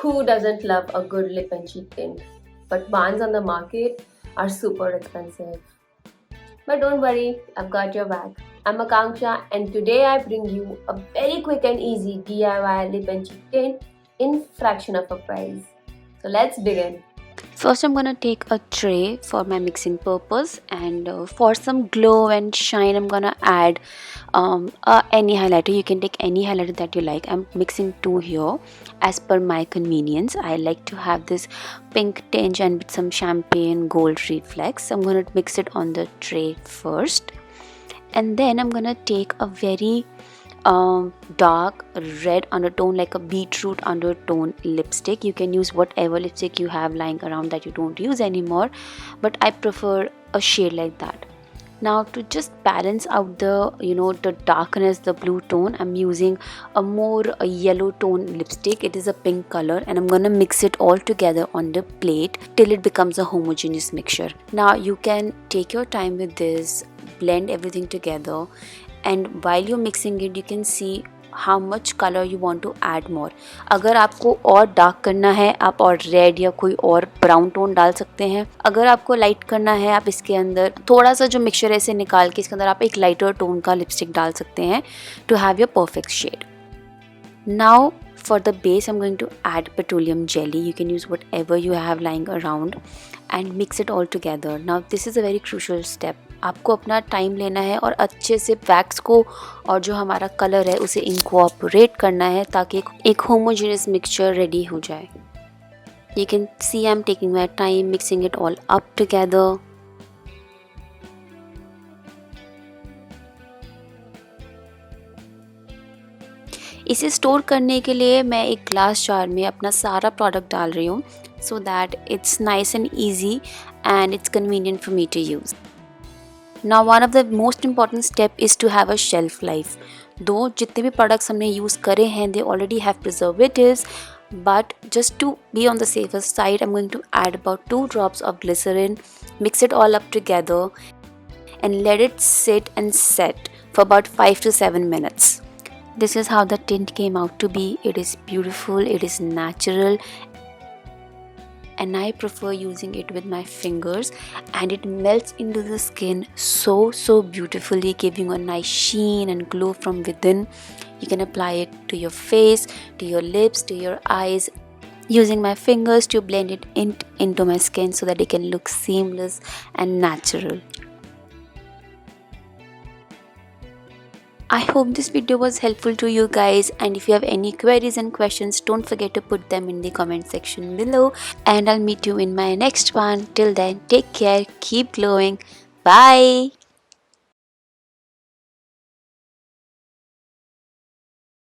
Who doesn't love a good lip and cheek tint? But ones on the market are super expensive. But don't worry, I've got your back. I'm Akanksha and today I bring you a very quick and easy DIY lip and cheek tint in fraction of a price. So let's begin. First, I'm gonna take a tray for my mixing purpose, and for some glow and shine, I'm gonna add any highlighter. You can take any highlighter that you like. I'm mixing two here as per my convenience. I like to have this pink tinge and with some champagne gold reflex. I'm gonna mix it on the tray first, and then I'm gonna take a very dark red undertone, like a beetroot undertone lipstick. You can use whatever lipstick you have lying around that you don't use anymore, but I prefer a shade like that. Now to just balance out the darkness, the blue tone, I'm using a yellow tone lipstick. It is a pink color, and I'm gonna mix it all together on the plate till it becomes a homogeneous mixture. Now you can take your time with this, blend everything together, and while you're mixing it you can see how much color you want to add more. अगर आपको और dark करना है आप और red या कोई और ब्राउन टोन डाल सकते हैं. अगर आपको लाइट करना है आप इसके अंदर थोड़ा सा जो मिक्सचर है इसे निकाल के इसके अंदर आप एक लाइटर टोन का लिपस्टिक डाल सकते हैं to have your perfect shade. Now for the base I'm going to add petroleum jelly. You can use whatever you have lying around and mix it all together. Now this is a very crucial step. आपको अपना time लेना है और अच्छे से wax को और जो हमारा कलर है उसे इनकॉर्पोरेट करना है ताकि एक होमोजेनियस मिक्सचर रेडी हो जाए. You can see I'm taking my time mixing it all up together. इसे स्टोर करने के लिए मैं एक ग्लास जार में अपना सारा प्रोडक्ट डाल रही हूँ so that it's nice and easy and it's convenient for me to use. Now one of the most important step is to have a shelf life. Though जितने भी products हमने use करे हैं they already have preservatives, but just to be on the safer side I'm going to add about 2 drops of glycerin, mix it all up together and let it sit and set for about 5 to 7 minutes. This is how the tint came out to be. It is beautiful, it is natural, and I prefer using it with my fingers, and it melts into the skin so beautifully, giving a nice sheen and glow from within. You can apply it to your face, to your lips, to your eyes, using my fingers to blend it into my skin so that it can look seamless and natural. I hope this video was helpful to you guys, and if you have any queries and questions don't forget to put them in the comment section below, and I'll meet you in my next one. Till then, take care, keep glowing, bye.